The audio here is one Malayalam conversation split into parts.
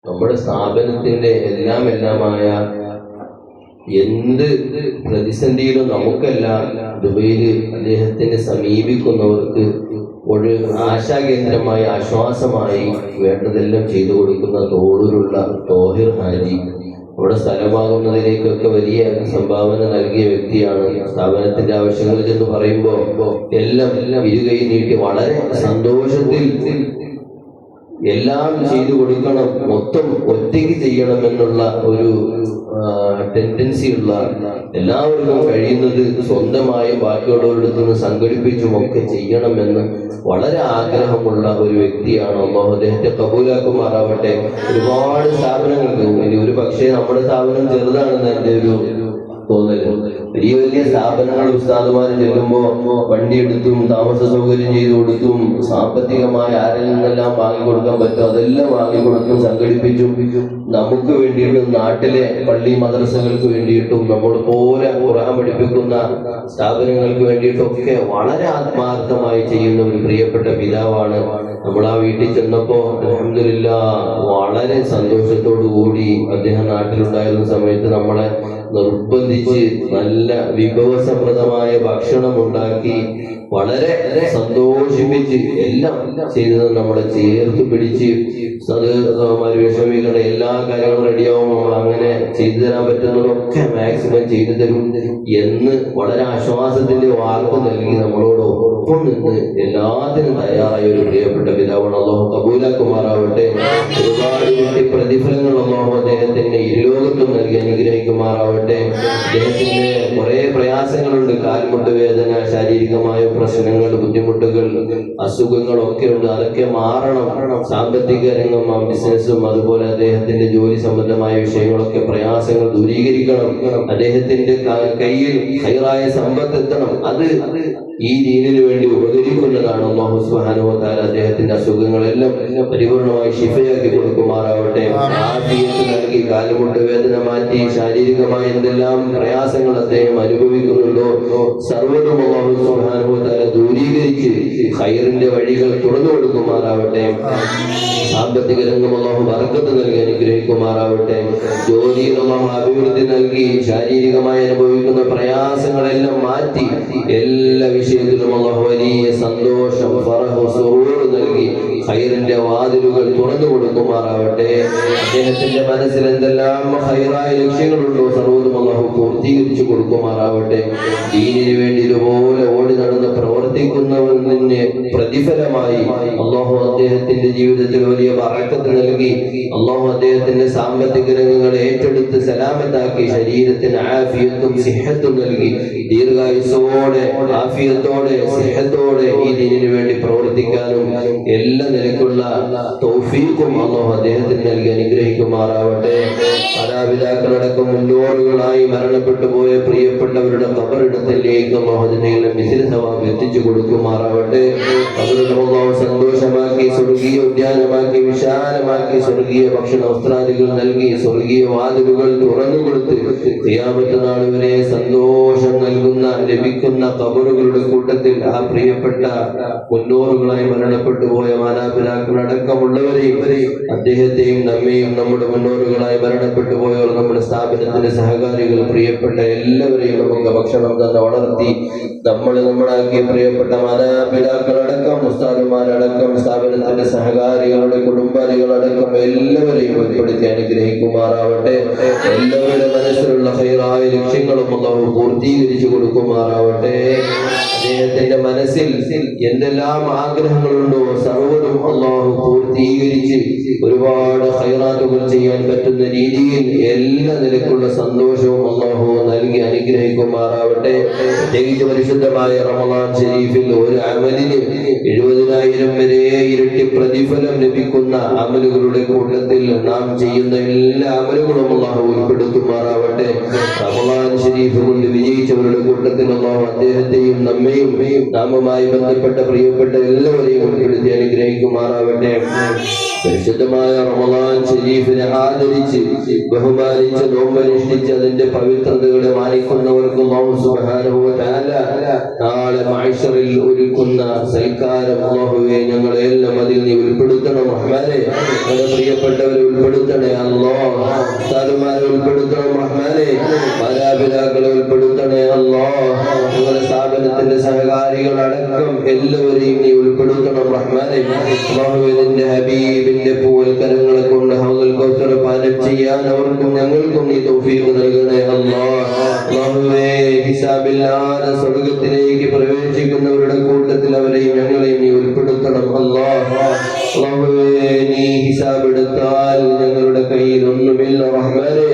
നമ്മുടെ സ്ഥാപനത്തിന്റെ എല്ലാമായ എന്ത് പ്രതിസന്ധിയിലും നമുക്കെല്ലാം ദുബൈയിൽ അദ്ദേഹത്തിനെ സമീപിക്കുന്നവർക്ക് ഒരു ആശാകേന്ദ്രമായി ആശ്വാസമായി വേണ്ടതെല്ലാം ചെയ്തു കൊടുക്കുന്ന തോടൂരുള്ള തോഹിർ ഹാജി അവിടെ സ്ഥലമാകുന്നതിലേക്കൊക്കെ വലിയ സംഭാവന നൽകിയ വ്യക്തിയാണ്. സ്ഥാപനത്തിന്റെ ആവശ്യങ്ങൾ എന്ന് പറയുമ്പോൾ എല്ലാം ഇരുകൈ നീട്ടി വളരെ സന്തോഷത്തിൽ എല്ലാം ചെയ്തു കൊടുക്കണം, മൊത്തം ഒറ്റയ്ക്ക് ചെയ്യണമെന്നുള്ള ഒരു ടെൻഡൻസി ഉള്ള, എല്ലാവർക്കും കഴിയുന്നത് സ്വന്തമായി ബാക്കിയുള്ളവരുടെ നിന്ന് സംഘടിപ്പിച്ചും ഒക്കെ ചെയ്യണമെന്ന് വളരെ ആഗ്രഹമുള്ള ഒരു വ്യക്തിയാണ്. അല്ലാഹു അദ്ദേഹത്തെ കബൂലാക്കുമാറാവട്ടെ. ഒരുപാട് സ്ഥാപനങ്ങൾക്ക് ഇനി ഒരു പക്ഷേ നമ്മുടെ സ്ഥാപനം ചെറുതാണെന്ന് എൻ്റെ ഒരു തോന്നല്. വലിയ വലിയ സ്ഥാപനങ്ങൾ ഉസ്താദുമാർ ചെല്ലുമ്പോൾ വണ്ടിയെടുത്തും താമസ സൗകര്യം ചെയ്തു കൊടുത്തും സാമ്പത്തികമായി ആരിൽ നിന്നെല്ലാം വാങ്ങിക്കൊടുക്കാൻ പറ്റും അതെല്ലാം വാങ്ങിക്കൊടുത്തും സംഘടിപ്പിച്ചും നമുക്ക് വേണ്ടിയിട്ടും നാട്ടിലെ പള്ളി മദ്രസകൾക്ക് വേണ്ടിയിട്ടും നമ്മൾ പോലെ ഖുർആൻ പഠിപ്പിക്കുന്ന സ്ഥാപനങ്ങൾക്ക് വേണ്ടിയിട്ടും ഒക്കെ വളരെ ആത്മാർത്ഥമായി ചെയ്യുന്ന ഒരു പ്രിയപ്പെട്ട പിതാവാണ്. നമ്മൾ ആ വീട്ടിൽ ചെന്നപ്പോ അൽഹംദുലില്ലാഹ് വളരെ സന്തോഷത്തോടു കൂടി അദ്ദേഹം നാട്ടിലുണ്ടായിരുന്ന സമയത്ത് നമ്മളെ നിർബന്ധിച്ച് നല്ല വിഭവസമൃദ്ധമായ ഭക്ഷണം ഉണ്ടാക്കി വളരെ സന്തോഷിപ്പിച്ച് എല്ലാം ചെയ്തത് നമ്മളെ ചേർത്ത് പിടിച്ച് വിഷമിക്കുന്ന എല്ലാ കാര്യങ്ങളും റെഡിയാവും, അങ്ങനെ ചെയ്തു തരാൻ പറ്റുന്നതൊക്കെ മാക്സിമം ചെയ്തു തരും എന്ന് വളരെ ആശ്വാസത്തിന്റെ വാക്ക് നൽകി നമ്മളോട് ഒപ്പം നിന്ന് എല്ലാത്തിനും തയ്യാറായ ഒരു പ്രിയപ്പെട്ട പിതാവാണ്. അല്ലാഹു കബൂലാക്കുമാറാവട്ടെ. ഒരുപാട് പ്രതിഫലങ്ങൾ അല്ലാഹു അദ്ദേഹത്തിന്റെ ഇരുലോകത്തും നൽകി അനുഗ്രഹിക്കുമാറാവട്ടെ. അദ്ദേഹത്തിന് കുറെ പ്രയാസങ്ങളുണ്ട്, കാൽമുട്ട് വേദന, ശാരീരികമായ പ്രശ്നങ്ങൾ, ബുദ്ധിമുട്ടുകൾ, അസുഖങ്ങളൊക്കെ ഉണ്ട്. അതൊക്കെ മാറണം. സാമ്പത്തിക രംഗം, ബിസിനസ്സും അതുപോലെ അദ്ദേഹത്തിന്റെ ജോലി സംബന്ധമായ വിഷയങ്ങളൊക്കെ പ്രയാസങ്ങൾ ദൂരീകരിക്കണം. അദ്ദേഹത്തിന്റെ കയ്യിൽ ഹൈറായ സമ്പത്ത് എത്തണം. അത് ഈ ദീനിനു വേണ്ടി ഉപകരിക്കുന്നതാണ്. അല്ലാഹു സുബ്ഹാനഹു വ തആല അദ്ദേഹത്തിന്റെ അസുഖങ്ങളെല്ലാം പരിപൂർണമായി ശിഫയാക്കി കൊടുക്കുമാറാവട്ടെ. ആഫിയത്ത് നൽകി കാലുമുട്ട് വേദന മാറ്റി ശാരീരികമായ എന്തെല്ലാം പ്രയാസങ്ങൾ അദ്ദേഹം അനുഭവിക്കുന്നുണ്ടോ സർവ്വതും അല്ലാഹു സുബ്ഹാനഹു വ തആല ദൂരീകരിച്ച് ഖൈറിന്റെ വഴികൾ തുറന്നു കൊടുക്കുമാറാവട്ടെ. സാമ്പത്തിക രംഗം അല്ലാഹു ബർക്കത്ത് നൽകി അനുഗ്രഹിക്കുമാറാവട്ടെ. ജോലിയിൽ അല്ലാഹു അഭിവൃദ്ധി നൽകി ശാരീരികമായി അനുഭവിക്കുന്ന പ്രയാസങ്ങളെല്ലാം മാറ്റി എല്ലാ വിഷയത്തിലും അല്ലാഹു വലിയ സന്തോഷം, ഫറഹ്, സുറൂർ നൽകി ഖൈറിന്റെ വാതിലുകൾ തുറന്നു കൊടുക്കുമാറാവട്ടെ. അദ്ദേഹത്തിന്റെ മനസ്സിൽ എന്തെല്ലാം ഖൈറായ ലക്ഷ്യങ്ങളുണ്ടോ സർവ്വതും അല്ലാഹു പൂർത്തീകരിച്ചു കൊടുക്കുമാറാവട്ടെ. ദീനിനു വേണ്ടി ഇതുപോലെ ഓടി നടന്ന് പ്രവർത്തിക്കുന്നവന് പ്രതിഫലമായി അല്ലാഹു അദ്ദേഹത്തിന്റെ ജീവിതത്തിൽ വലിയ ബറക്കത്ത് നൽകി അല്ലാഹു അദ്ദേഹത്തിന്റെ സാമ്പത്തിക രംഗങ്ങൾ ഏറ്റെടുത്ത് സലാമത്താക്കി ശരീരത്തിന് ആഫിയത്തും സിഹത്തും നൽകി ദീർഘായുസ്സോടെ ആഫിയത്തോടെ സിഹത്തോടെ ഈ ദീനിനു വേണ്ടി പ്രവർത്തിക്കാനും എല്ലാ നിലക്കുള്ള തൗഫീഖും അല്ലാഹു അദ്ദേഹത്തിന് നൽകി അനുഗ്രഹിക്കുമാറാവട്ടെ. മാതാപിതാക്കളടക്കം മുന്നോറുകളായി മരണപ്പെട്ടു പോയ പ്രിയപ്പെട്ടവരുടെ ഖബറിടത്തിലേക്ക് അല്ലാഹു അതിനെല്ലാം മിസ്ല സവാബ് എത്തിച്ചു കൊടുക്കുമാറാവട്ടെ. അവരുടെ അല്ലാഹു സന്തോഷമാക്കി സ്വർഗീയ ഉദ്യാനമാക്കി വിശാലമാക്കി സ്വർഗീയ ഭക്ഷണ വസ്ത്രാദികൾ നൽകി സ്വർഗീയ വാതിലുകൾ തുറന്നു കൊടുത്ത് ഖിയാമത്ത് നാൾ വരെ സന്തോഷം നൽകുന്ന ലഭിക്കുന്ന ഖബറുകളുടെ കൂട്ടത്തിൽ ആ പ്രിയപ്പെട്ട മുന്നോറുകളായി മരണപ്പെട്ടു പോയ മാതാപിതാക്കളടക്കമുള്ളവരെയും അദ്ദേഹത്തെയും നമ്മെയും നമ്മുടെ മുന്നോറുകളായി മരണപ്പെട്ടു പോയവർ നമ്മുടെ സ്ഥാപനത്തിന്റെ സഹകാരികൾ പ്രിയപ്പെട്ട എല്ലാവരെയും നമുക്ക് ഭക്ഷണം തന്നെ വളർത്തി നമ്മളാക്കിയ പ്രിയപ്പെട്ട മാതാപിതാക്കളടക്കം ഉസ്താദുമാരടക്കം സ്ഥാപനത്തിന്റെ സഹകാരികളുടെ കുടുംബാദികളടക്കം എല്ലാവരെയും ഉൾപ്പെടുത്തി അനുഗ്രഹിക്കുമാറാവട്ടെ. എല്ലാവരുടെ മനസ്സിലുള്ള ഹൈറായ ലക്ഷ്യങ്ങളും അല്ലാഹു പൂർത്തീകരിച്ചു കൊടുക്കുമാറാവട്ടെ. അദ്ദേഹത്തിന്റെ മനസ്സിൽ എന്തെല്ലാം ആഗ്രഹങ്ങളുണ്ടോ സർവ്വതും അല്ലാഹു പൂർത്തീകരിച്ച് ഒരുപാട് ഖൈറാത്തുകൾ ചെയ്യാൻ പറ്റുന്ന രീതിയിൽ എല്ലാ നിലക്കുള്ള സന്തോഷവും അല്ലാഹു നൽകി അനുഗ്രഹിക്കുമാറാവട്ടെ. പ്രത്യേകിച്ച് പരിശുദ്ധമായ റമളാൻ ശരീഫിൽ ഒരു അമലിന് 70,000 വരെ ഇരട്ടി പ്രതിഫലം ലഭിക്കുന്ന അമലുകളുടെ കൂട്ടത്തിൽ നാം ചെയ്യുന്ന എല്ലാ അമലുകളും അല്ലാഹു ഉൾപ്പെടുത്തുമാറാവട്ടെ. നൽകുമാറാവട്ടെ. റമളാൻ ശരീഫ് കൊണ്ട് വിജയിച്ചവരുടെ കൂട്ടത്തിൽ അല്ലാഹു അദ്ദേഹത്തെയും നമ്മയും നാമുമായി ബന്ധപ്പെട്ട പ്രിയപ്പെട്ട എല്ലാവരെയും ഉൾപ്പെടുത്തി അനുഗ്രഹിക്കുമാറാവട്ടെ. പരിശുദ്ധമായ റമളാൻ ശരീഫിനെ ആദരിച്ച് ബഹുമാനിച്ച് നോമ്പനുഷ്ഠിച്ച് അതിന്റെ പവിത്രതകളെ മാനിക്കുന്നവർക്കും അല്ലാഹു സുബ്ഹാനഹു വ തആല നാളെ മഹ്ശറിൽ ഒരുക്കുന്ന സൽക്കാരം അല്ലാഹുവേ ഞങ്ങളെ എല്ലാം അതിൽ നീ ഉൾപ്പെടുത്തണം റഹ്മാനെ. ഞങ്ങളുടെ പ്രിയപ്പെട്ടവരെ ഉൾപ്പെടുത്തണേ അല്ലാഹ്. ഉസ്താദുമാരെ ഉൾപ്പെടുത്തണം റഹ്മാനെ. മാതാപിതാക്കളെ ഉൾപ്പെടുത്തണേ അല്ലാഹ്. ഞങ്ങളുടെ സ്ഥാപനത്തിന്റെ സഹകാരികൾ അടക്കം എല്ലാവരെയും നീ ഉൾപ്പെടുത്തണം റഹ്മാനെ. അല്ലാഹുവേ നിന്റെ ഹബീബിന്റെ പൂവൽക്കരങ്ങളെ കൊണ്ട് ഹൗദുൽ കൗസർ പാനം ചെയ്യാൻ അവർക്കും ഞങ്ങൾക്കും നീ തൗഫീഖ് നൽകണേ അല്ലാഹ്. അല്ലാഹുവേ ഹിസാബില്ലാതെ സ്വർഗ്ഗത്തിലേക്ക് പ്രവേശിക്കുന്നവരുടെ കൂട്ടത്തിൽ അവരെയും ഞങ്ങളെയും നീ ഉൾപ്പെടുത്തണം അല്ലാഹ്. അല്ലാഹുവേ നീ ഹിസാബ് എടുത്താൽ ഞങ്ങളുടെ കയ്യിൽ ഒന്നുമില്ല റഹ്മാനെ.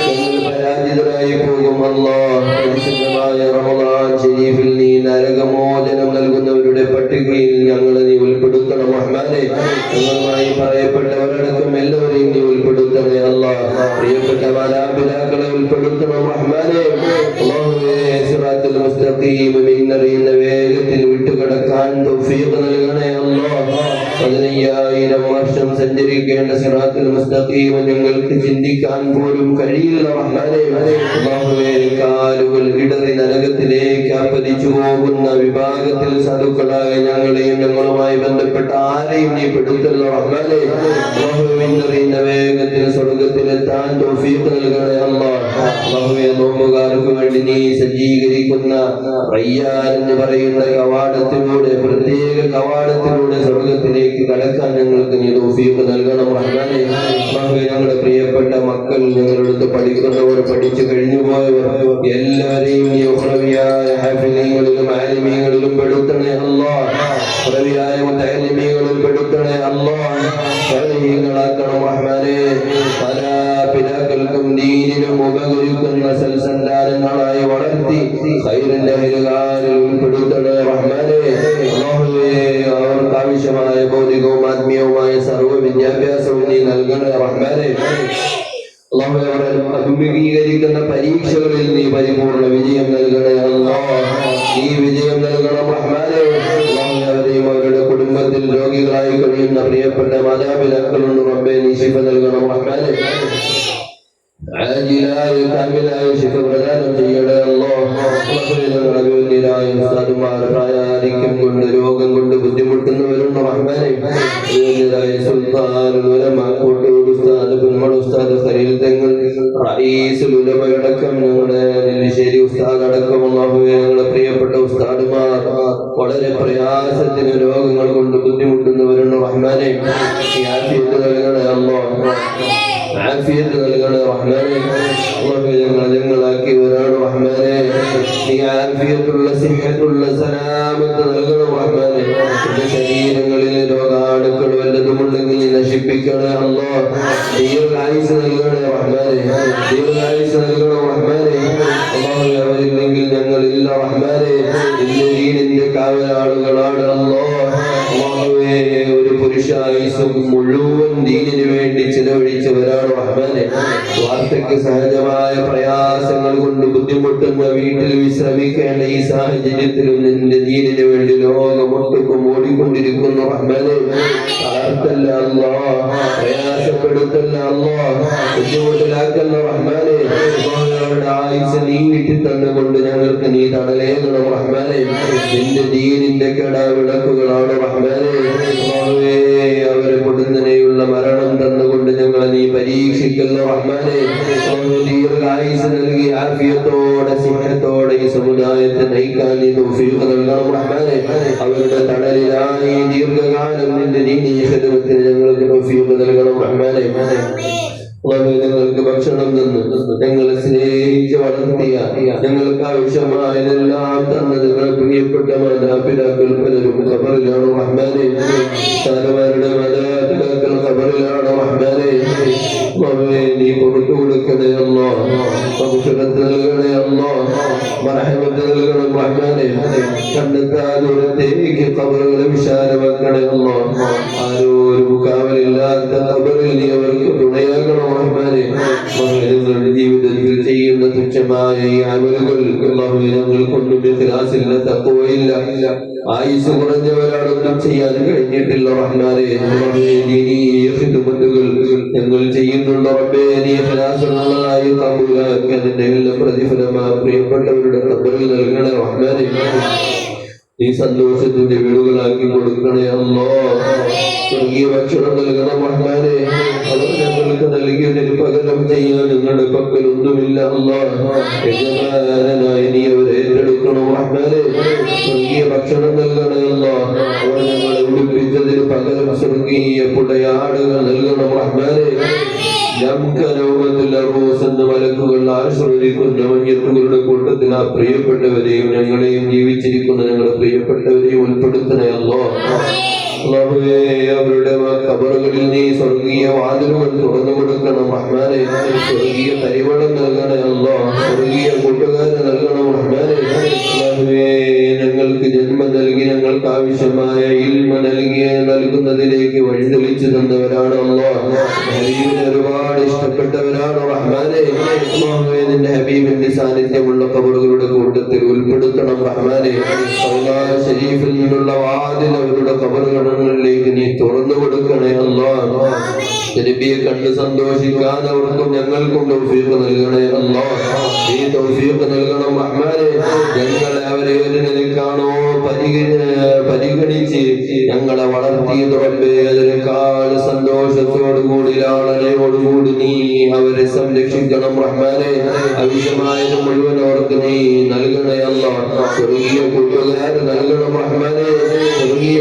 ഞങ്ങൾ പരാജിതരായി പോകും അല്ലാഹ്. പരിശുദ്ധമായ റമളാൻ ശരീഫിൽ നീ നരകമോചനം നൽകുന്നവരുടെ പട്ടികയിൽ ഞങ്ങളെ നീ ഉൾപ്പെടുത്തണം റഹ്മാനെ. ഞങ്ങളുമായി പറയപ്പെട്ടവരടക്കം എല്ലാവരെയും നീ ഉൾപ്പെടുത്തണേ അല്ലാഹ്. പ്രിയപ്പെട്ട മാതാപിതാക്കളെ ഉൾപ്പെടുത്തണം റഹ്മാനെ. അല്ലാഹുവേ സിറാത്തുൽ മുസ്തഖീം എന്നറിയുന്ന വേഗത്തിൽ വിട്ടുകിടക്കാൻ തൗഫീഖ് നൽകണേ അല്ലാഹ്. 15,000 വർഷം സഞ്ചരിക്കേണ്ട സിറാത്തുൽ മുസ്തഖീം ഞങ്ങൾക്ക് ചിന്തിക്കാൻ പോലും കഴിയില്ല റഹ്മാനെ. അല്ലാഹുവേ കാലുകൾ ഇടറി നരകത്തിലേക്ക് അപതിച്ചു പോകുന്ന വിഭാഗത്തിൽ സാധുക്കളായ ഞങ്ങളെയും ഞങ്ങളുമായി ബന്ധപ്പെട്ട ആരെയും നീ പെടുത്തല്ല റഹ്മാനെ. അല്ലാഹുവേ അറിയുന്ന വേഗത്തിൽ സ്വർഗ്ഗത്തിലെത്താൻ തൗഫീഖ് നൽകണേ അല്ലാഹ്. അല്ലാഹുവേ നോമ്പുകാർക്ക് വേണ്ടി നീ സജ്ജീകരിക്കുന്ന റയ്യാൻ എന്ന് പറയുന്ന കവാടത്തിലൂടെ, പ്രത്യേക കവാടത്തിലൂടെ സ്വർഗ്ഗത്തിലേക്ക് കടക്കാൻ ഞങ്ങൾക്ക് നീ തൗഫീഖ് നൽകണം റഹ്മാനെ. അല്ലാഹുവേ ഞങ്ങളുടെ പ്രിയപ്പെട്ട മക്കൾ, ഞങ്ങളുടെ അടുത്ത് പഠിക്കുന്നവർ, പഠിച്ചു കഴിഞ്ഞു പോയവർ എല്ലാവരെയും നീ ഉഖ്റവിയായ ഹാഫിളീങ്ങളിലും ആലിമീങ്ങളിലും പെടുത്തണേ അല്ലാഹ്. ഉഖ്റവിയായ മുതഅല്ലിമീകളിൽ പെടുത്തണേ അല്ലാഹ്. സാലിഹീങ്ങളാക്കണം റഹ്മാനെ. പിതാക്കൾക്കും ദീനിനും ഉപകരിക്കുന്ന സൽസന്താനങ്ങളായി വളർത്തി ഖൈറിന്റെ അയൽക്കാരിൽ ഉൾപ്പെടുത്തണേ റഹ്മാനെ. അല്ലാഹുവേ അവർക്ക് ആവശ്യമായ ഭൗതികവും ആത്മീയവുമായ സർവ്വ വിദ്യാഭ്യാസവും നീ നൽകണേ റഹ്മാനെ. അല്ലാഹുവേ അവർ അഭിമുഖീകരിക്കുന്ന പരീക്ഷകളിൽ നീ പരിപൂർണ്ണ വിജയം നൽകണേ അല്ലാഹ്. നീ വിജയം നൽകണം റഹ്മാനെ. അല്ലാഹുവേ അവരെയും അവരുടെ കുടുംബത്തിൽ രോഗികളായി കഴിയുന്ന പ്രിയപ്പെട്ട മാതാപിതാക്കളുണ്ട് റബ്ബേ നീ ശിഫ നൽകണം റഹ്മാനെ. ആജിലായ കാമിലായ ശിഫ പ്രദാനം ചെയ്യണേ അല്ലാഹ്. ഉസ്താദുമാർ പ്രായാധിക്യം കൊണ്ട് രോഗം കൊണ്ട് ബുദ്ധിമുട്ടുന്നവരുണ്ട് റഹ്മാനെ. സുൽത്താനുൽ ഉലമ കോട്ടൂർ ഉസ്താദ്, കുന്മൾ ഉസ്താദ്, ഖലീൽ തങ്ങൾ, റഈസുൽ ഉലമയടക്കം ഞങ്ങളുടെ നെല്ലിശ്ശേരി ഉസ്താദ് അടക്കം അല്ലാഹുവേ ഞങ്ങളുടെ പ്രിയപ്പെട്ട ഉസ്താദുമാർ വളരെ പ്രയാസത്തിന് രോഗങ്ങൾ കൊണ്ട് ബുദ്ധിമുട്ടുന്നവരുണ്ട് റഹ്മാനെ. ആഫിയത്ത് നൽകണേ അല്ലാഹ്. ആഫിയത്ത് നൽകണേ റഹ്മാനെ. ഞങ്ങളാക്കിയവരാണ് റഹ്മാനെ. നീ ആഫിയത്തുള്ള സിഹത്തുള്ള സലാമത്ത് നൽകണം റഹ്മാനെ. ശരീരങ്ങളിൽ രോഗാണുക്കൾ വല്ലതുമുണ്ടെങ്കിൽ നീ നശിപ്പിക്കണേ അല്ലാഹ്. ദീർഘായുസ്സ് നൽകണേ റഹ്മാനെ. ദീർഘായുസ്സ് നൽകണം റഹ്മാനെ. അല്ലാഹു അവരില്ലെങ്കിൽ ഞങ്ങളില്ല റഹ്മാനെ. നിന്റെ കാവലാളുകളാണ് അല്ലാഹ്. അല്ലാഹുവേ ഒരു പുരുഷായുസ്സും മുഴുവൻ ദീനിനു വേണ്ടി ചിലവഴിച്ചവരാണ് റഹ്മാനെ. വാർദ്ധക്യ സഹജമായ പ്രയാസങ്ങൾ കൊണ്ട് ബുദ്ധിമുട്ടുന്ന വീട്ടിൽ വിശ്രമിക്കേണ്ട ഈ സാഹചര്യത്തിലും നിന്റെ ദീനിനു വേണ്ടി ലോകമൊട്ടുക്കും ഓടിക്കൊണ്ടിരിക്കുന്നു റഹ്മാനെ. തളർത്തല്ല അല്ലാഹ്, പ്രയാസപ്പെടുത്തല്ല അല്ലാഹ്, ബുദ്ധിമുട്ടിലാക്കല്ല റഹ്മാനെ. അവരുടെ ആയുസ് നീ വിട്ടി തന്നുകൊണ്ട് ഞങ്ങൾക്ക് നീ തണലേകണം റഹ്മാനെ. നിന്റെ ദീനിന്റെ കെടാവിളക്കുകളാണ് റഹ്മാനെ. അവരെ പൊടുന്നനെയുള്ള മരണം തന്നുകൊണ്ട് ഞങ്ങളെ നീ പരീക്ഷിക്കല്ല റഹ്മാനെ. ദീർഘായുസ് നൽകി ആഫിയത്തോടെ സിഹത്തോടെ ഈ സമുദായത്തെ നയിക്കാൻ നീ തൗഫീഖ് നൽകണം റഹ്മാനെ. അവരുടെ തണലിലായി ദീർഘകാലം നിന്റെ ദീനീയ ഖിദ്മത്തിന് ഞങ്ങൾക്ക് തൗഫീഖ് നൽകണം റഹ്മാനെ. ഞങ്ങൾക്ക് ഭക്ഷണം തന്നു, ഞങ്ങളെ സ്നേഹിച്ച് വളർത്തിയ, ഞങ്ങൾക്ക് ആവശ്യമായതെല്ലാം തന്ന നിങ്ങളുടെ പ്രിയപ്പെട്ട മാതാപിതാക്കൾ പലരും ഖബറിലാണ് റഹ്മാനെ. താരമാരുടെ മാതാപിതാക്കൾ ഖബറിലാണ് റഹ്മാനെ. നീ പുറത്തു കൊടുക്കണേ അല്ലാഹ്. മഗ്ഫിറത്ത് നൽകണേ അല്ലാഹ്. മർഹമത്ത് നൽകണം റഹ്മാനെ. കണ്ടെത്താ ദൂരത്തേക്ക് ഖബറുകളെ വിശാലമാക്കണേ അല്ലാഹ്. ആരോരും കാവലില്ലാത്ത ഖബറിൽ നീ അവർക്ക് തുണയാകണം റഹ്മാനെ. ഞങ്ങളുടെ ജീവിതത്തിൽ ചെയ്യുന്ന സാലിഹമായ ഈ അമലുകൾ അല്ലാഹുവേ ഞങ്ങൾക്കൊന്നും ഇഖ്ലാസില്ല, തഖ്വയില്ല, ആയുസ് കുറഞ്ഞവരാണൊന്നും ചെയ്യാൻ കഴിഞ്ഞിട്ടില്ല റഹ്മാനേ. ഖിദ്മത്തുകൾ ഞങ്ങൾ ചെയ്യുന്നുണ്ട് റബ്ബേ, നീ ഇഖ്ലാസുള്ളതായി ഖബൂലാക്കി അതിന്റെ എല്ലാം പ്രതിഫലമായി പ്രിയപ്പെട്ടവരുടെ ഖബറിൽ നൽകണേ റഹ്മാനേ. നീ സന്തോഷത്തിന്റെ വീടുകളാക്കി കൊടുക്കണേ അല്ലാഹ്. സ്വർഗീയ ഭക്ഷണം നൽകണം റഹ്മാനേ. അവർ ഞങ്ങൾക്ക് നൽകിയതിന് പകരം ചെയ്യാൻ നിങ്ങളുടെ പക്കലൊന്നുമില്ല അല്ലാഹ്. യജമാനനായി നീ അവരെ ഏറ്റെടുക്കണം റഹ്മാനേ. സ്വർഗീയ ഭക്ഷണം നൽകണേ അല്ലാഹ്. അവർ ഞങ്ങളെ ഉടുപ്പിച്ചതിന് പകരം സ്വർഗീയ പുടയാടുകൾ നൽകണം റഹ്മാനേ. എന്ന മലക്കുകൾ ആശ്രയിക്കുന്ന മയ്യത്തുകളുടെ കൂട്ടത്തിൽ ആ പ്രിയപ്പെട്ടവരെയും ഞങ്ങളെയും ജീവിച്ചിരിക്കുന്ന ഞങ്ങളുടെ പ്രിയപ്പെട്ടവരെയും ഉൾപ്പെടുത്തണേ അല്ലാഹ്. അല്ലാഹുവേ, അവരുടെ ഖബറുകളിൽ നീ സ്വർഗീയ വാതിലുകൾ തുറന്നു കൊടുക്കണം റഹ്മാനേ. സ്വർഗീയ പരിമളം നൽകണേ അല്ലാഹ്. സ്വർഗീയ കൂട്ടുകാരെ നൽകണം റഹ്മാനേ. അല്ലാഹുവേ, ഞങ്ങൾക്ക് ജന്മം നൽകി ഞങ്ങൾക്ക് ആവശ്യമായ ഇൽമ നൽകുന്നതിലേക്ക് വഴിതെളിച്ചു തന്നവരാണ് അല്ലാഹ്. ഹബീബിനെ ഒരുപാട് ഇഷ്ടപ്പെട്ടവരാണ് റഹ്മാനേ. അല്ലാഹുവേ, നിന്റെ ഹബീബിന്റെ സാന്നിധ്യമുള്ള ഖബറുകളുടെ കൂട്ടത്തിൽ ഉൾപ്പെടുത്തണം റഹ്മാനേ. അല്ലാഹ് ശരീഫിൽ നിന്നുള്ള വാതിൽ അവരുടെ ഖബറുകളിലേക്ക് നീ തുറന്നു കൊടുക്കണേ അല്ലാഹ്. നബിയെ കണ്ട് സന്തോഷിക്കാൻ അവർക്കും ഞങ്ങൾക്കും തൗഫീഖ് നൽകണേ അല്ലാഹ്. നീ തൗഫീഖ് നൽകണം റഹ്മാനേ. ഞങ്ങളെ അവരെ ഒരു നിലക്കാണോ പരിഗണിച്ച് ഞങ്ങളെ വളർത്തിയത് റബ്ബേ, അതിനേക്കാൾ സന്തോഷത്തോടുകൂടി ലാളനയോടുകൂടി നീ അവരെ സംരക്ഷിക്കണം റഹ്മാനേ. ആവശ്യമായത് മുഴുവൻ അവർക്ക് നീ നൽകണേ അല്ലാഹ്. സ്വർഗീയ കൂട്ടുകാരെ നൽകണം റഹ്മാനേ. സ്വർഗീയ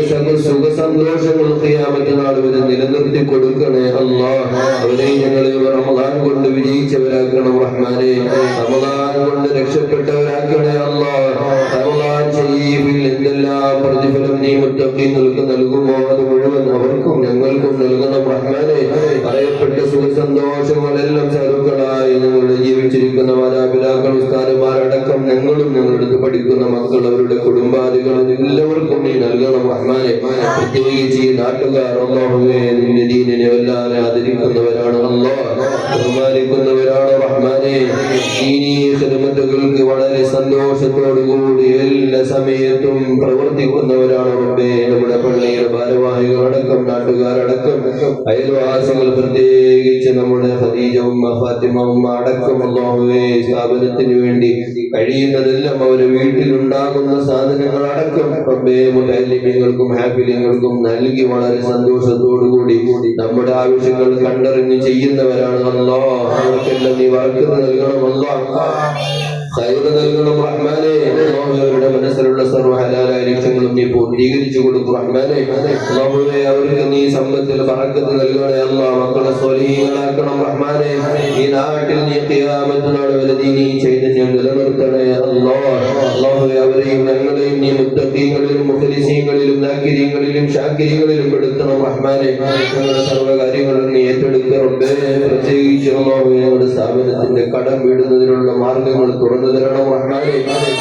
സുഖ സന്തോഷങ്ങൾ ഖിയാമത്ത് നാൾ വരെ നിലനിർത്തി കൊടുക്കണേ അല്ലാഹ്. അവരെ ഞങ്ങളെ റമദാൻ കൊണ്ട് വിജയിച്ചവരാക്കണം റഹ്മാനേ. റമദാൻ കൊണ്ട് രക്ഷപ്പെട്ടവരാക്കണേ അല്ലാഹ്. റമദാൻ ശരീഫിൽ എന്തെല്ലാം പ്രതിഫലം നീ മുത്തഖീങ്ങൾക്ക് നൽകുമോ അത് മുഴുവൻ അവർക്കും ഞങ്ങൾക്കും നൽകണം റഹ്മാനേ. പറയപ്പെട്ട സുഖ സന്തോഷങ്ങളെല്ലാം സാധുക്കളായി ഞങ്ങളുടെ ജീവിച്ചിരിക്കുന്ന മാതാപിതാക്കൾ ഉസ്താദുമാരടക്കം ഞങ്ങളും ഞങ്ങളുടെ പഠിക്കുന്ന മക്കൾ അവരുടെ കുടുംബാദികൾ എല്ലാവർക്കും നീ നൽകണം റഹ്മാനേ. പ്രത്യേകിച്ച് ഈ നാട്ടുകാർ അല്ലാഹുവേ, നിന്റെ ദീനിനെ വല്ലാതെ ആദരിക്കുന്നവരാണ് അല്ലാഹ്, ബഹുമാനിക്കുന്നവരാണ് റഹ്മാനേ. ദീനീ ഖിദ്മത്തുകൾക്ക് വളരെ സന്തോഷത്തോടുകൂടി എല്ലാ സമയത്തും പ്രവർത്തിക്കുന്നവരാണ് റബ്ബേ. നമ്മുടെ പള്ളിയുടെ ഭാരവാഹികളടക്കം നാട്ടുകാരടക്കം അയൽവാസികൾ പ്രത്യേകിച്ച് നമ്മുടെ ഖദീജ ഉമ്മ, ഫാത്തിമ ഉമ്മ അടക്കം അല്ലാഹുവേ സ്ഥാപനത്തിന് വേണ്ടി കഴിയുന്നതെല്ലാം അവരുടെ വീട്ടിലുണ്ടാകുന്ന സാധനങ്ങൾ അടക്കം റബ്ബേ മുതല്ലിമീങ്ങൾക്കും ഹാഫിലിങ്ങൾക്കും നൽകി വളരെ സന്തോഷത്തോടുകൂടി നമ്മുടെ ആവശ്യങ്ങൾ കണ്ടറിഞ്ഞ് ചെയ്യുന്നവരാണ് അല്ലാഹ്. അവർക്കെല്ലാം നീ വർക്കത്ത് നൽകണം അല്ലാഹ്, ഖൈറ് നൽകണം റഹ്മാനേ. അവരുടെ മനസ്സിലുള്ള സർവ്വ ഹലാലായ ലക്ഷ്യങ്ങളും നീ പൂർത്തീകരിച്ചു കൊടുക്കും റഹ്മാനേ. അല്ലാഹുവേ, അവർക്ക് നീ സമ്പത്തിൽ ബറക്കത്ത് നൽകണേ അല്ലാഹ്. മക്കളെ സ്വാലിഹീങ്ങളാക്കണം റഹ്മാനേ. ഈ നാട്ടിൽ നീ ഖിയാമത്ത് നാൾ വരെ നീ ചൈതന്യം നിലനിർത്തണേ അല്ലാഹ്. അല്ലാഹുവേ, അവരെയും ഞങ്ങളെയും നീ മുത്തഖീങ്ങളിലും മുഖ്ലിസീങ്ങളിലും ദാകിരീങ്ങളിലും ഷാകിരീങ്ങളിലും പെടുത്തണം റഹ്മാനേ. ഞങ്ങളുടെ സർവ്വ കാര്യങ്ങളും നീ ഏറ്റെടുക്കുക റബ്ബേ. പ്രത്യേകിച്ച് അല്ലാഹുവേ, ഞങ്ങളുടെ സ്ഥാപനത്തിന്റെ കടം വീടുന്നതിനുള്ള മാർഗങ്ങൾ തുറന്നു തരണം റഹ്മാനേ.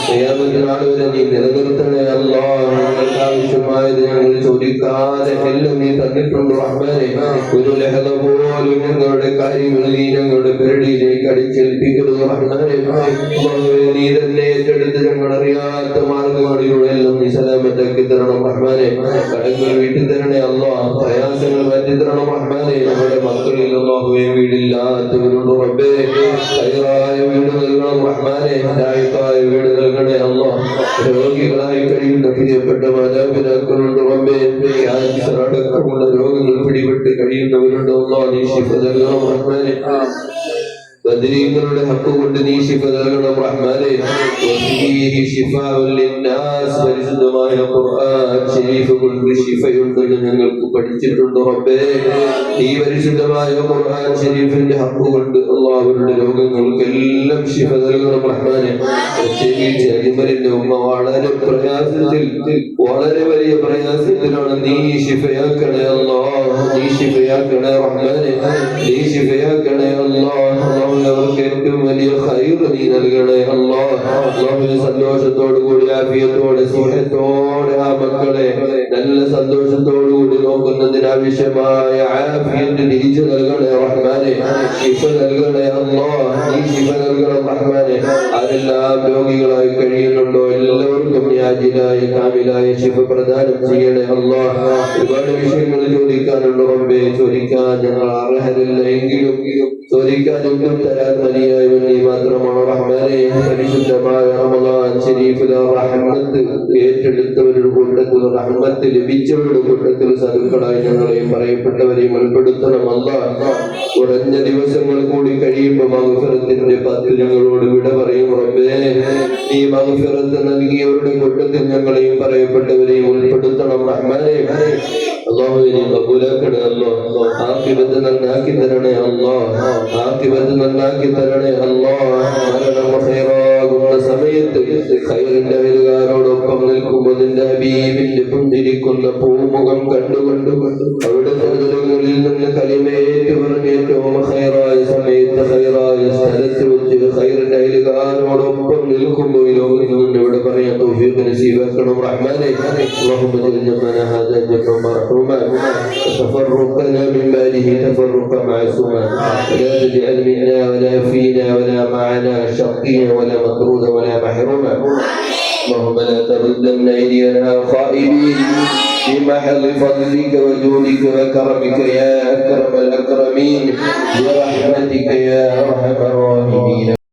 ഖിയാമത്ത് നാൾ വരെ നീ നിലനിർത്തണേ അല്ലാഹ്. ഞങ്ങൾക്ക് ആവശ്യമായത് ഞങ്ങൾ ചോദിക്കാതെ എല്ലാം നീ തന്നിട്ടുണ്ട് റഹ്മാനേ. ഒരു ലഹള പോലും ഞങ്ങളുടെ കാര്യങ്ങൾ നീ ഞങ്ങളുടെ പെരടിയിലേക്ക് അടിച്ചേൽപ്പിക്കരുത് റഹ്മാനേ. നീ തന്നെ ഏറ്റെടുത്ത് ഞങ്ങളറിയാത്ത മാർഗങ്ങളിലൂടെ എല്ലാം നീ സലാമത്താക്കി തരണം റഹ്മാനേ. കടങ്ങൾ വീട്ടിൽ തരണേ അല്ലാഹ്. പ്രയാസങ്ങൾ മാറ്റി തരണം റഹ്മാനേ. ഞങ്ങളുടെ മക്കളിൽ അല്ലാഹുവേ വീടില്ലാത്തവരുണ്ട് റബ്ബേ. ഖൈറായ വീട് നൽകണം റഹ്മാനേ. ഹായിത്തായ വീട് നൽകണേ അല്ലാഹ്. രോഗികളായി കഴിയുന്ന പ്രിയപ്പെട്ട മാതാപിതാക്കളുണ്ട് റബ്ബേ. ക്യാൻസർ അടക്കമുള്ള രോഗങ്ങൾ പിടിപെട്ട് കഴിയുന്നവരുണ്ട് അല്ലാഹ്. നീ ശിഫ നൽകണം റഹ്മാനേ. ബദരീങ്ങളുടെ ഹക്ക് കൊണ്ട് നീ ശിഫ നൽകണം റഹ്മാനേ. വഫീഹി ശിഫാഉൻ ലിന്നാസ്. പരിശുദ്ധമായ ഖുർആൻ ശരീഫ് കൊണ്ട് ശിഫയുണ്ടെന്ന് ഞങ്ങൾക്ക് പഠിച്ചിട്ടുണ്ട് റബ്ബേ. ഈ പരിശുദ്ധമായ ഖുർആൻ ശരീഫിന്റെ ഹക്ക് കൊണ്ട് അല്ലാഹുവിന്റെ രോഗങ്ങൾക്കെല്ലാം ശിഫ നൽകണം റഹ്മാനേ. പ്രത്യേകിച്ച് അജ്മലിന്റെ ഉമ്മ വളരെ വലിയ പ്രയാസത്തിലാണ്. നീ ശിഫയാക്കണേ അല്ലാഹ്. നീ ശിഫയാക്കണേ റഹ്മാനേ. നീ ശിഫയാക്കണേ അല്ലാഹ്. അവർക്ക് ഏറ്റവും വലിയ ഖൈറ് നീ നൽകണേ അല്ലാഹ്. അല്ലാഹുവിന്റെ സന്തോഷത്തോടുകൂടി ആഫിയത്തോടെ സ്നേഹത്തോടെ ആ മക്കളെ നല്ല സന്തോഷത്തോടുകൂടി നോക്കുന്നതിനാവശ്യമായ ആഫിയത്ത് തിരിച്ചു നൽകണേ റഹ്മാനേ. റഹ്മാനെ, ശിഫ നൽകണേ അല്ലാഹ്, നീ ശിഫ നൽകണം റഹ്മാനെ. ആരെല്ലാം രോഗികളായി കഴിയുന്നുണ്ടോ എല്ലാവർക്കും യാജിലായ കാമിലായ ശിഫ പ്രദാനം ചെയ്യണേ അല്ലാഹ്. ഒരുപാട് വിഷയങ്ങൾ ചോദിക്കാനുണ്ട് റബ്ബേ, ചോദിക്കാൻ ഞങ്ങൾ അർഹരല്ല എങ്കിലും ചോദിക്കാനൊന്നും തരാൻ മതിയായവൻ നീ മാത്രമാണ് റഹ്മാനെ. പരിശുദ്ധമായ റമളാൻ ശരീഫിലെ റഹ്മത്ത് ഏറ്റെടുത്തവരുടെ കൂട്ടത്തിൽ, റഹ്മത്ത് ലഭിച്ചവരുടെ കൂട്ടത്തിൽ സദുക്കളായി ഞങ്ങളെയും പറയപ്പെട്ടവരെയും ഉൾപ്പെടുത്തണം അല്ലാഹ്. കുറഞ്ഞ ദിവസങ്ങൾ കൂടി കഴിയുമ്പോൾ മഗ്ഫിറത്തിന്റെ 10 ഞങ്ങളോട് വിട പറയും റബ്ബേ. നീ മഗ്ഫിറത്ത് നൽകിയവരുടെ കൂട്ടത്തിൽ ഞങ്ങളെയും പറയപ്പെട്ടവരെയും ഉൾപ്പെടുത്തണം റഹ്മാനെ. അല്ലാഹുവിനെ കബൂലാക്കണേ അല്ലാഹ്. ആഖിബത്ത് നന്നാക്കി തരണേ അല്ലാഹ്, ആഖിബത്ത് നന്നാക്കി തരണേ അല്ലാഹ്. മരണം ഖൈറാകുന്ന സമയത്ത് ഖൈറിന്റെ അയൽക്കാരോടൊപ്പം നിൽക്കുമ്പോൾ നിന്റെ ഹബീബിന്റെ പുഞ്ചിരിക്കുന്ന പൂമുഖം കണ്ടുകൊണ്ട് അവിടുത്തെ ദുരങ്ങളിൽ നിന്ന് കലിമയേറ്റ് പറഞ്ഞ് ഏറ്റവും ഖൈറായ സമയത്ത് ഖൈറായ സ്ഥലത്ത് വെച്ച് ഖൈറിന്റെ അയൽക്കാരോടൊപ്പം നിൽക്കുമ്പോൾ ഈ ലോകത്ത് നിന്ന് ഇവിടെ പറയാൻ തൗഫീഖ് നസീബാക്കണം റഹ്മാനെ. അല്ലാഹുമ്മ ജഅൽനാ ഹാദാ ജംഅൻ മർഹൂമാ وتفرقنا من بعده تفرقا معصوما ولا تجعل منا ولا فينا ولا معنا شقيا ولا مطرودا ولا محروما. اللهم لا تردن ايدينا خائبين بمحض فضلك وجودك وكرمك يا اكرم الاكرمين برحمتك يا